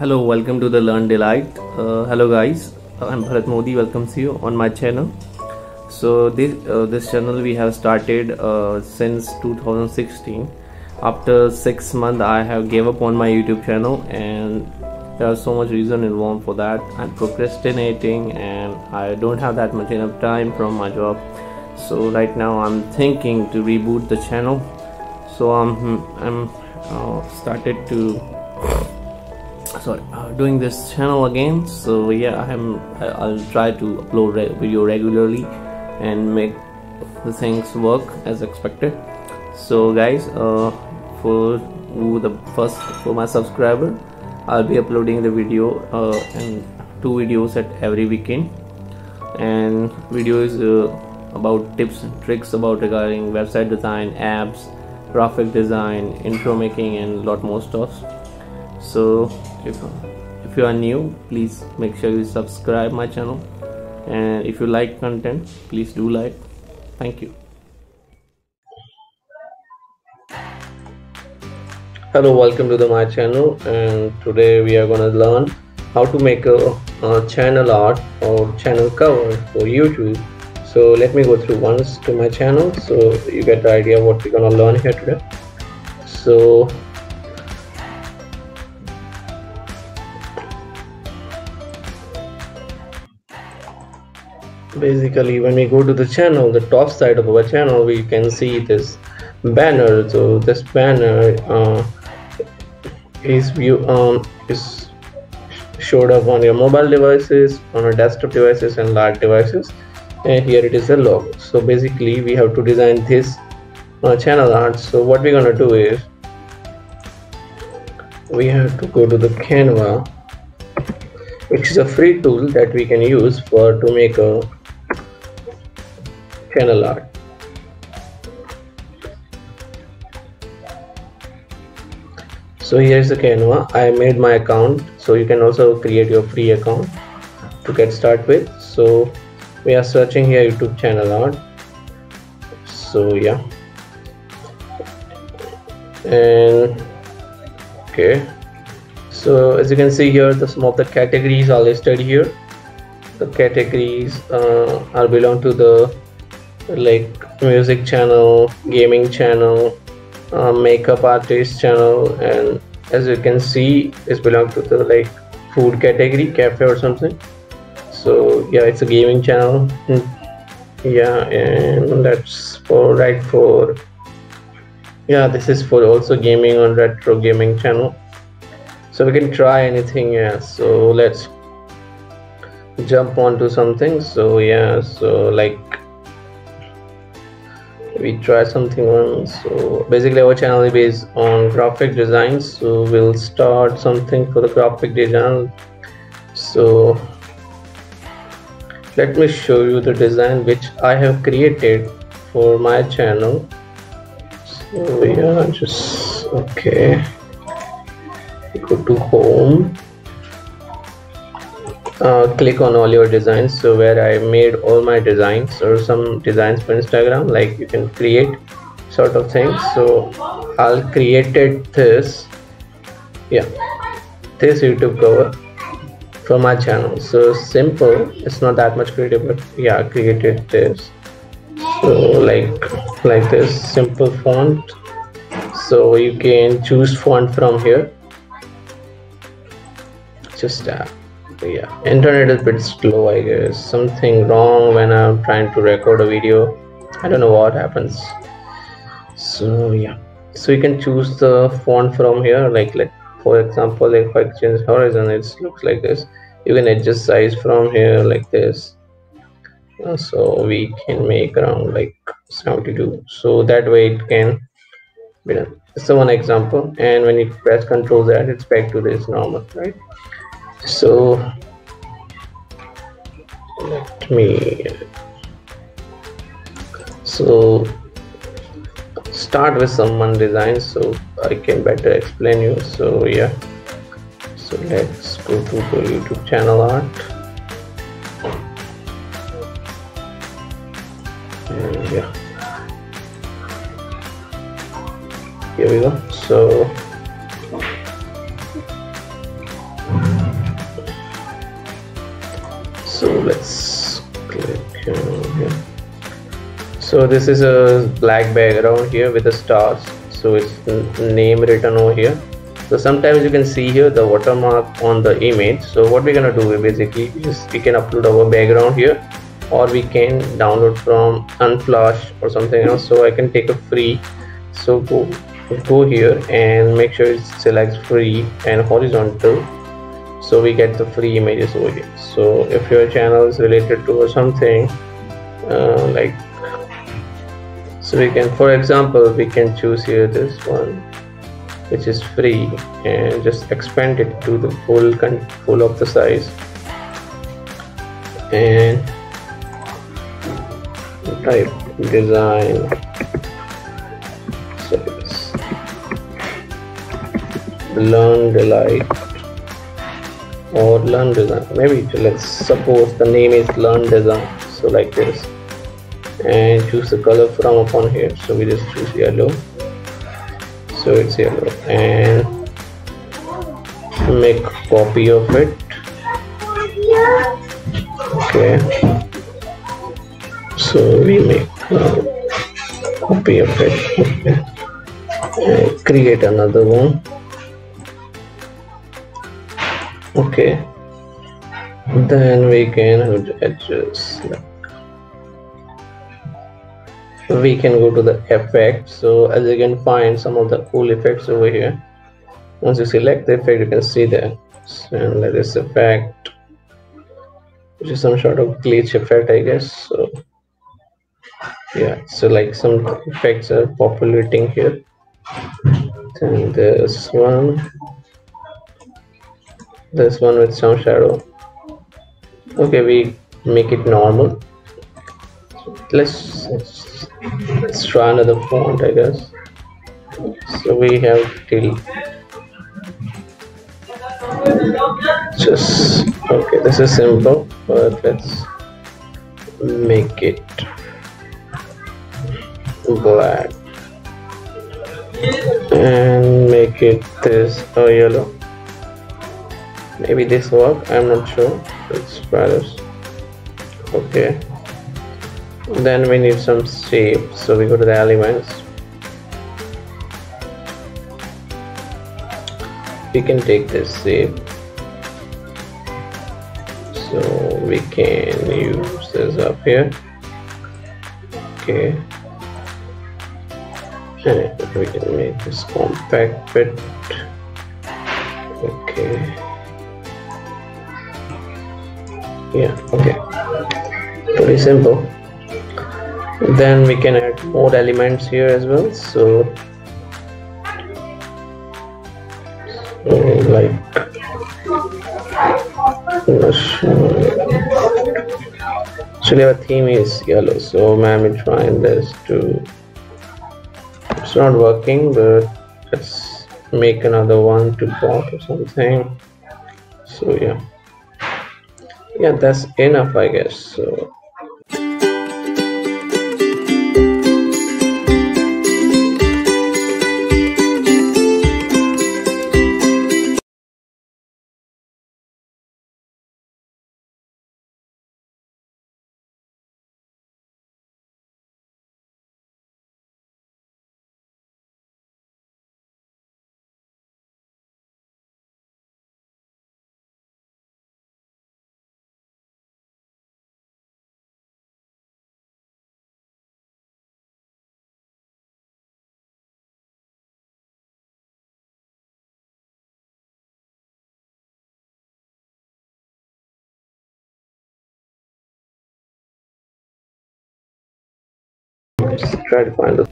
Hello, welcome to the Learn Delight. Hello guys, I'm Bharat Modi. Welcomes you on my channel. So this channel we have started since 2016. After 6 months, I have gave up on my YouTube channel, and there are so much reason involved for that. I'm procrastinating, and I don't have that much enough time from my job. So right now I'm thinking to reboot the channel. So I'm started to doing this channel again. So yeah, I'll try to upload video regularly and make the things work as expected. So guys, for my subscriber, I'll be uploading the video and 2 videos at every weekend, and videos about tips and tricks about regarding website design, apps, graphic design, intro making, and lot more stuff. So if you are new, please make sure you subscribe my channel, and if you like content, please do like. Thank you. Hello, welcome to my channel, and today we are going to learn how to make a channel art or channel cover for YouTube. So let me go through once to my channel so you get the idea what we're going to learn here today. So basically, when we go to the channel, the top side of our channel, we can see this banner. So this banner is showed up on your mobile devices, on your desktop devices, and large devices, and here it is a logo. So basically we have to design this channel art. So what we're gonna do is we have to go to the Canva, which is a free tool that we can use to make a channel art. So here's the Canva. I made my account, so you can also create your free account to get started with. So we are searching here YouTube channel art. So yeah, and okay, so as you can see here, some of the categories are listed here. The categories are belong to the like music channel, gaming channel, makeup artist channel, and as you can see, it's belong to the like food category, cafe or something. So yeah, it's a gaming channel. Yeah, and that's for yeah, this is for also gaming on retro gaming channel. So we can try anything. Yeah, so let's jump onto something. So yeah, so like we try something on. So basically our channel is based on graphic design, so we'll start something for the graphic design. So let me show you the design which I have created for my channel. So yeah, just okay, go to home, click on all your designs. So where I made all my designs, or some designs for Instagram, like you can create sort of things. So I'll created this, yeah, this YouTube cover for my channel. So simple, it's not that much creative, but yeah, I created this. So like this simple font. So you can choose font from here. Just that. Yeah, internet is a bit slow, I guess. Something wrong when I'm trying to record a video. I don't know what happens. So yeah, so you can choose the font from here, like for example, if I change horizon, it looks like this. You can adjust size from here like this. So we can make around like 72, so that way it can be done. So one example, and when you press Ctrl Z, it's back to this normal, right? So let me start with someone design so I can better explain you. So yeah, so let's go to the YouTube channel art, and yeah, here we go. So let's click here. So this is a black background here with the stars, so it's name written over here. So sometimes you can see here the watermark on the image. So what we're gonna do is basically we can upload our background here, or we can download from Unflash or something else. So I can take a free, so go here and make sure it selects free and horizontal, so we get the free images over here. So if your channel is related to or something like, so we can, for example, we can choose here this one which is free and just expand it to the full of the size and type design service, learn delight or learn design. Maybe let's suppose the name is learn design, so like this, and choose the color from upon here. So we just choose yellow, so it's yellow, and make a copy of it. Okay, so we make a copy of it. Okay, and create another one. Okay, then we can adjust. We can go to the effect. So as you can find some of the cool effects over here. Once you select the effect, you can see that. And let this effect, which is some sort of glitch effect, I guess. So yeah, so like some effects are populating here. Then this one with some shadow. Okay, we make it normal. Let's try another font, I guess. So we have till just, okay, this is simple, but let's make it black and make it this yellow. Maybe this work, I'm not sure. Let's try this. Okay, then we need some shape, so we go to the elements. We can take this shape, so we can use this up here. Okay, and we can make this compact bit. Okay, yeah, okay, pretty simple. Then we can add more elements here as well. So like actually our theme is yellow, so I'm trying this to, it's not working, but let's make another one to dot or something. So yeah, that's enough, I guess. So let's try to find it.